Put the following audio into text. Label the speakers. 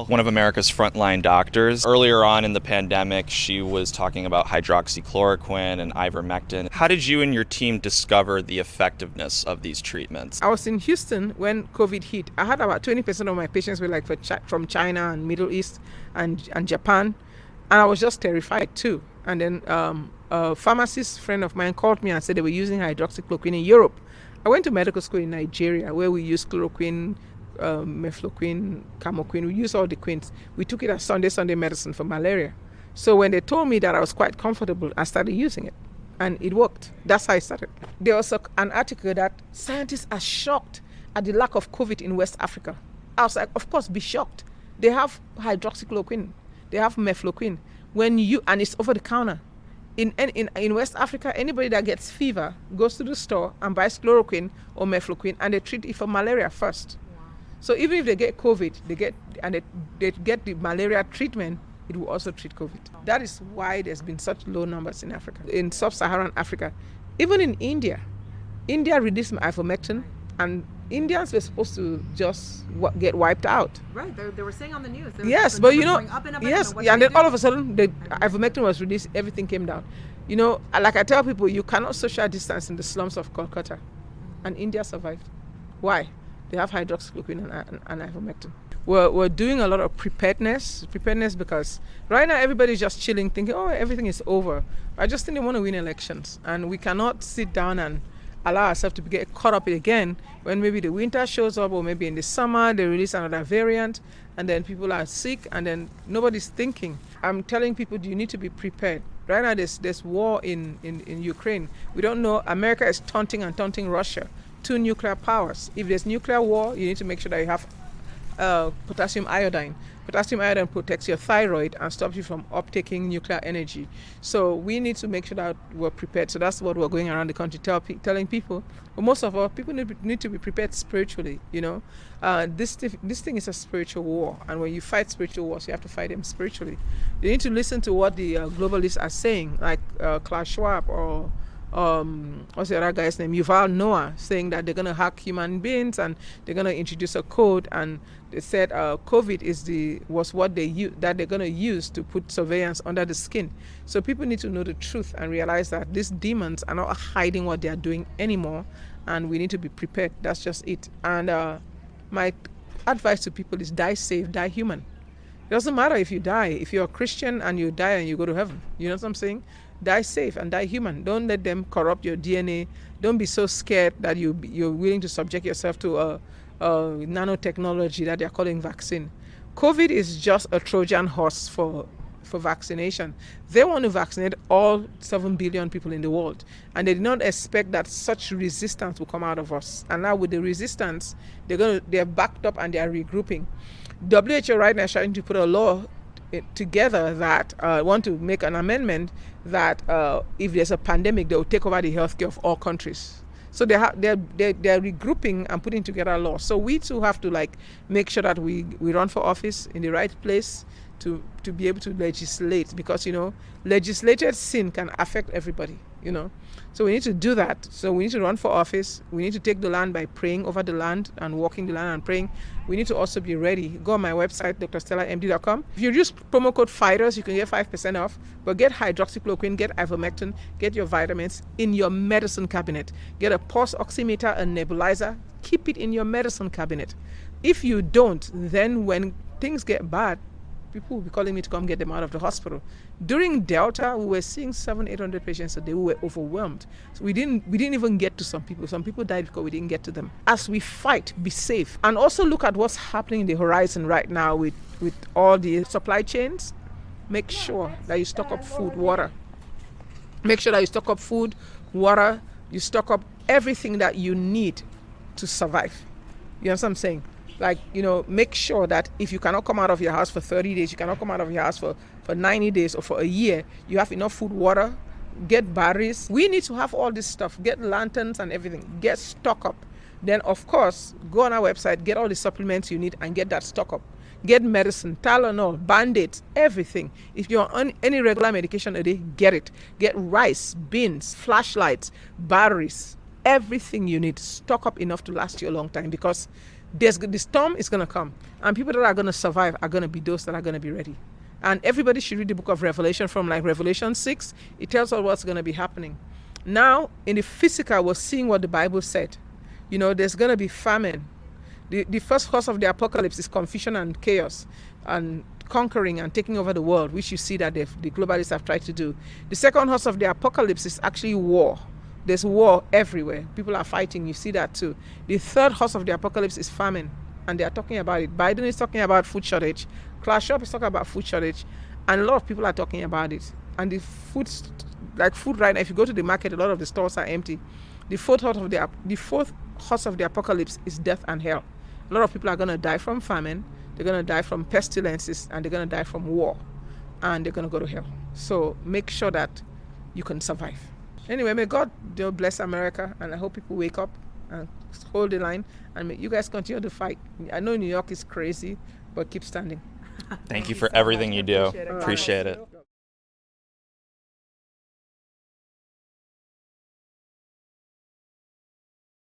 Speaker 1: one of America's frontline doctors. Earlier on in the pandemic, she was talking about hydroxychloroquine and ivermectin. How did you and your team discover the effectiveness of these treatments?
Speaker 2: I was in Houston when COVID hit. I had about 20% of my patients were from China and Middle East and Japan. And I was just terrified too. And then a pharmacist friend of mine called me and said they were using hydroxychloroquine in Europe. I went to medical school in Nigeria where we used chloroquine, mefloquine, camoquine. We used all the quins. We took it as Sunday medicine for malaria. So when they told me that I was quite comfortable, I started using it. And it worked. That's how I started. There was an article that scientists are shocked at the lack of COVID in West Africa. I was like, of course, be shocked. They have hydroxychloroquine. They have mefloquine. And it's over the counter. In West Africa, anybody that gets fever goes to the store and buys chloroquine or mefloquine, and they treat it for malaria first. Wow. So even if they get COVID, they get the malaria treatment, it will also treat COVID. That is why there's been such low numbers in Africa. In sub-Saharan Africa, even in India released ivermectin, and Indians were supposed to just get wiped out.
Speaker 3: Right, they were saying on the news.
Speaker 2: Yes, but and then all of a sudden, the ivermectin was released, everything came down. Like I tell people, you cannot social distance in the slums of Kolkata, and India survived. Why? They have hydroxychloroquine and ivermectin. We're doing a lot of preparedness because right now everybody's just chilling, thinking, oh, everything is over. I just think they want to win elections, and we cannot sit down and allow ourselves to get caught up again when maybe the winter shows up, or maybe in the summer they release another variant, and then people are sick, and then nobody's thinking. I'm telling people, you need to be prepared. Right now there's war in Ukraine. We don't know. America is taunting Russia, 2 nuclear powers. If there's nuclear war, you need to make sure that you have potassium iodine. Potassium iodine protects your thyroid and stops you from uptaking nuclear energy. So we need to make sure that we're prepared. So that's what we're going around the country telling people. But most of our people need to be prepared spiritually. This thing is a spiritual war, and when you fight spiritual wars, you have to fight them spiritually. You need to listen to what the globalists are saying, like Klaus Schwab or what's the other guy's name, Yuval Noah, saying that they're going to hack human beings and they're going to introduce a code, and they said COVID was what that they're going to use to put surveillance under the skin. So people need to know the truth and realize that these demons are not hiding what they are doing anymore, and we need to be prepared. That's just it. And my advice to people is die safe, die human. It doesn't matter if you die. If you're a Christian and you die and you go to heaven, you know what I'm saying? Die safe and die human. Don't let them corrupt your DNA. Don't be so scared that you're willing to subject yourself to a nanotechnology that they're calling vaccine. COVID is just a Trojan horse for vaccination. They want to vaccinate all 7 billion people in the world, and they did not expect that such resistance will come out of us. And now with the resistance, they're backed up and they are regrouping. WHO right now is trying to put a law together that want to make an amendment that if there's a pandemic, they will take over the healthcare of all countries. So they're regrouping and putting together a law. So we too have to make sure that we run for office in the right place to be able to legislate, because legislated sin can affect everybody. So we need to do that. So we need to run for office. We need to take the land by praying over the land and walking the land and praying. We need to also be ready. Go on my website, drstellamd.com. If you use promo code FIGHTERS, you can get 5% off. But get hydroxychloroquine, get ivermectin, get your vitamins in your medicine cabinet. Get a pulse oximeter, a nebulizer. Keep it in your medicine cabinet. If you don't, then when things get bad, people will be calling me to come get them out of the hospital. During Delta, we were seeing 700-800 patients a day. We were overwhelmed. So we didn't even get to some people. Some people died because we didn't get to them. As we fight, be safe. And also look at what's happening in the horizon right now with all the supply chains. Make sure that you stock up food, water. Make sure that you stock up food, water. You stock up everything that you need to survive. You know what I'm saying? Make sure that if you cannot come out of your house for 30 days, you cannot come out of your house for 90 days or for a year, you have enough food, water, get batteries. We need to have all this stuff. Get lanterns and everything. Get stock up. Then, of course, go on our website, get all the supplements you need and get that stock up. Get medicine, Tylenol, Band-Aids, everything. If you're on any regular medication a day, get it. Get rice, beans, flashlights, batteries, everything you need. Stock up enough to last you a long time, because The storm is going to come, and people that are going to survive are going to be those that are going to be ready. And everybody should read the book of Revelation from like Revelation 6. It tells us what's going to be happening. Now, in the physical, we're seeing what the Bible said. There's going to be famine. The first horse of the apocalypse is confusion and chaos and conquering and taking over the world, which you see that the globalists have tried to do. The second horse of the apocalypse is actually war. There's war everywhere. People are fighting. You see that too. The third horse of the apocalypse is famine, and they are talking about it. Biden is talking about food shortage. Klaus Schwab is talking about food shortage, and a lot of people are talking about it. And the food right now, if you go to the market, a lot of the stores are empty. The fourth horse of the apocalypse is death and hell. A lot of people are going to die from famine. They're going to die from pestilences, and they're going to die from war, and they're going to go to hell. So make sure that you can survive. Anyway, may God bless America, and I hope people wake up and hold the line, and may you guys continue to fight. I know New York is crazy, but keep standing.
Speaker 1: Thank you for everything you do. Appreciate it.